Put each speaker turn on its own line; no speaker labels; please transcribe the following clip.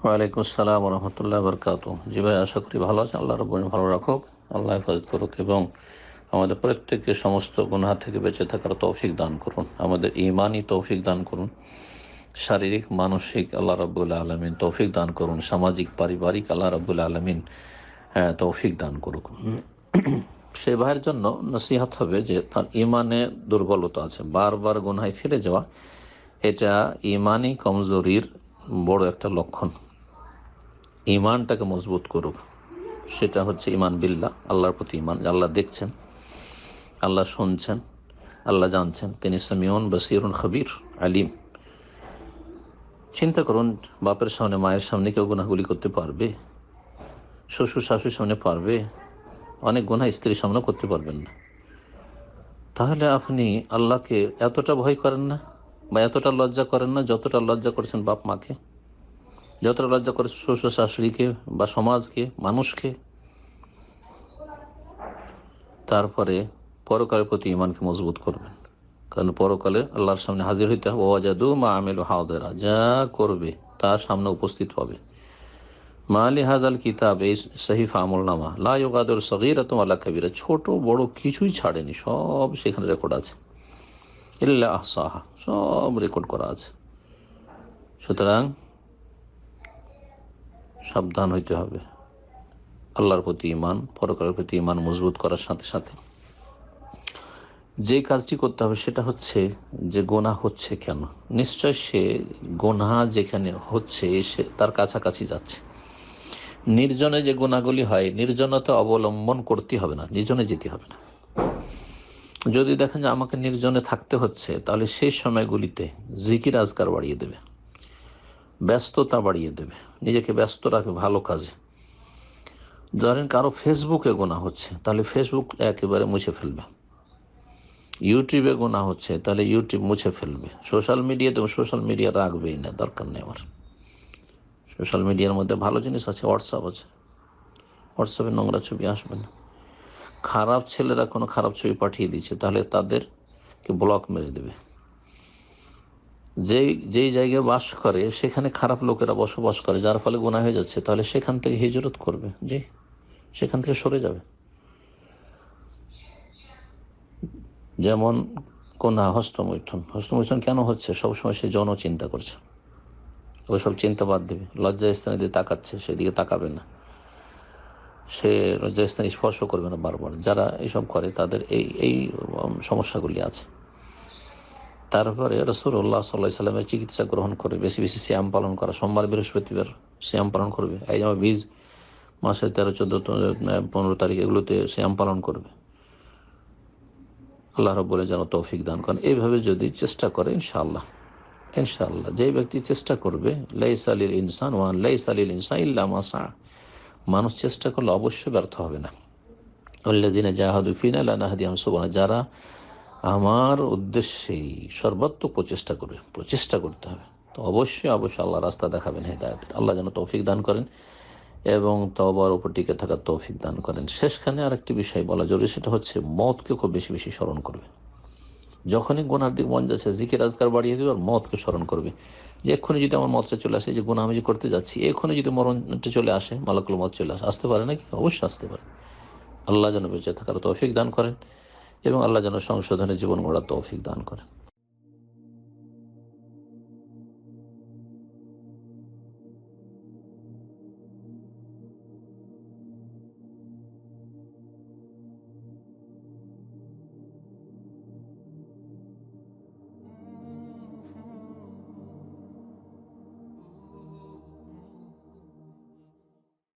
ওয়ালাইকুম আসসালাম রহমতুল্লাহ বরকাত। জি ভাই, আশা করি ভালো আছেন। আল্লাহ রব্বুল ভালো রাখুক, আল্লাহ হেফাজত করুক এবং আমাদের প্রত্যেককে সমস্ত গুনাহ থেকে বেঁচে থাকার তৌফিক দান করুন, আমাদের ঈমানি তৌফিক দান করুন, শারীরিক মানসিক আল্লাহ রাব্বুল আলামিন তৌফিক দান করুন, সামাজিক পারিবারিক আল্লাহ রাব্বুল আলামিন তৌফিক দান করুক। সে ভাইয়ের জন্য নসিহত হবে যে তার ঈমানে দুর্বলতা আছে, বারবার গুনাহে ফিরে যাওয়া, এটা ঈমানি কমজোরির বড় একটা লক্ষণ। ইমানটাকে মজবুত করুক, সেটা হচ্ছে ইমান বিল্লাহ, আল্লাহর প্রতি ইমান। আল্লাহ দেখছেন, আল্লাহ শুনছেন, আল্লাহ জানছেন, তিনি সামিউন বসিরুন খবির আলিম। চিন্তা করুন, বাপের সামনে মায়ের সামনে কেউ গুনাহগুলি করতে পারবে? শ্বশুর শাশুড়ির সামনে পারবে? অনেক গুনাহ স্ত্রীর সামনে করতে পারবেন না। তাহলে আপনি আল্লাহকে এতটা ভয় করেন না বা এতটা লজ্জা করেন না যতটা লজ্জা করছেন বাপ মাকে, যতটা লজ্জা করেছেন শ্বশুর শাশুড়িকে বা সমাজকে, মানুষকে। তারপরে পরকালের প্রতি ইমানকে মজবুত করবেন, কারণ পরকালে আল্লাহর সামনে হাজির হইতে হবে। ওয়াজাদু মা আমিলু হাদিরা, যা করবে তার সামনে উপস্থিত হবে। মা আলি হাজাল কিতাব, এই সহিফা আমলনামা, লা ইউগাদিরু সগীরাতান ওয়ালা কাবীরা, ছোট বড় কিছুই ছাড়েনি, সব সেখানে রেকর্ড আছে। ইল্লা আহসাহা, সব রেকর্ড করা আছে। সুতরাং সাবধান হইতে হবে। আল্লাহর প্রতি ইমান, পরকালের প্রতি ইমান মজবুত করার সাথে সাথে যে কাজটি করতে হবে সেটা হচ্ছে যে গোনা হচ্ছে কেন। নিশ্চয় সে গোনা যেখানে হচ্ছে সে তার কাছাকাছি যাচ্ছে। নির্জনে যে গোনাগুলি হয়, নির্জনতা অবলম্বন করতে হবে না, নির্জনে যেতে হবে না। যদি দেখেন যে আমাকে নির্জনে থাকতে হচ্ছে, তাহলে সেই সময়গুলিতে জিকির আজকার বাড়িয়ে দেবে, ব্যস্ততা বাড়িয়ে দেবে, নিজেকে ব্যস্ত রাখবে ভালো কাজে। ধরেন কারো ফেসবুকে গোনা হচ্ছে, তাহলে ফেসবুক একেবারে মুছে ফেলবে। ইউটিউবে গোনা হচ্ছে, তাহলে ইউটিউব মুছে ফেলবে। সোশ্যাল মিডিয়াতে, সোশ্যাল মিডিয়া রাখবেই না, দরকার নেই আমার। সোশ্যাল মিডিয়ার মধ্যে ভালো জিনিস আছে, হোয়াটসঅ্যাপ আছে, হোয়াটসঅ্যাপে নোংরা ছবি আসবে না। খারাপ ছেলেরা কোনো খারাপ ছবি পাঠিয়ে দিচ্ছে, তাহলে তাদেরকে ব্লক মেরে দেবে। যেই জায়গায় বাস করে সেখানে খারাপ লোকেরা বসবাস করে, যার ফলে গুনাহ হয়ে যাচ্ছে, তাহলে সেখান থেকে হিজরত করবে, যে সেখান থেকে সরে যাবে। যেমন কোনা হস্তমৈথুন, হস্তমৈথুন কেন হচ্ছে? সবসময় সে যৌন চিন্তা করছে, ওইসব চিন্তা বাদ দেবে। লজ্জা স্থানে দিয়ে তাকাচ্ছে, সেদিকে তাকাবে না, সে লজ্জা স্থানে স্পর্শ করবে না বারবার। যারা এইসব করে তাদের এই এই সমস্যাগুলি আছে। তারপরে রাসূলুল্লাহ সাল্লাল্লাহু আলাইহি সাল্লামের চিকিৎসা গ্রহণ করে বেশি বেশি সিয়াম পালন করা, সোমবার বৃহস্পতিবার সিয়াম পালন করবে। এই যেমন বীজ মাসের 13, 14, 15 তারিখ এগুলোতে সিয়াম পালন করবে। আল্লাহ রাব্বুল যেন তৌফিক দান করেন। এইভাবে যদি চেষ্টা করে ইনশাআল্লাহ, ইনশাআল্লাহ যে ব্যক্তি চেষ্টা করবে, লাইসা লিল ইনসান ওয়া লাইসা লিল ইনসানি ইল্লা মা সা, মানুষ চেষ্টা করলে অবশ্যই ব্যর্থ হবে না। আল্লাযিনা জাহাদু ফিনা লানাহদিয়াহুম সুবুলানা, যারা আমার উদ্দেশ্যেই সর্বাত্মক প্রচেষ্টা করবে, প্রচেষ্টা করতে হবে, তো অবশ্যই অবশ্যই আল্লাহ রাস্তা দেখাবেন হেদায়েতের। আল্লাহ যেন তৌফিক দান করেন এবং তওবার উপর টিকে থাকার তৌফিক দান করেন। শেষখানে আরেকটি বিষয় বলা জরুরি, সেটা হচ্ছে মওতকে খুব বেশি বেশি স্মরণ করবে। যখনই গুনার দিক মন যাচ্ছে, জিকির আজকার বাড়িয়ে দেবে আর মওতকে স্মরণ করবে, যে এক্ষুনি যদি আমার মতটা চলে আসে, যে গুনাহ আমি যে করতে যাচ্ছি, এক্ষুনি যদি মরণটা চলে আসে, মালাকুল মওত চলে আসতে পারে নাকি? অবশ্যই আসতে পারে। আল্লাহ যেন বেঁচে থাকার তৌফিক দান করেন এবং আল্লাহ যেন সংশোধনের জীবন গড়ার তৌফিক দান করেন।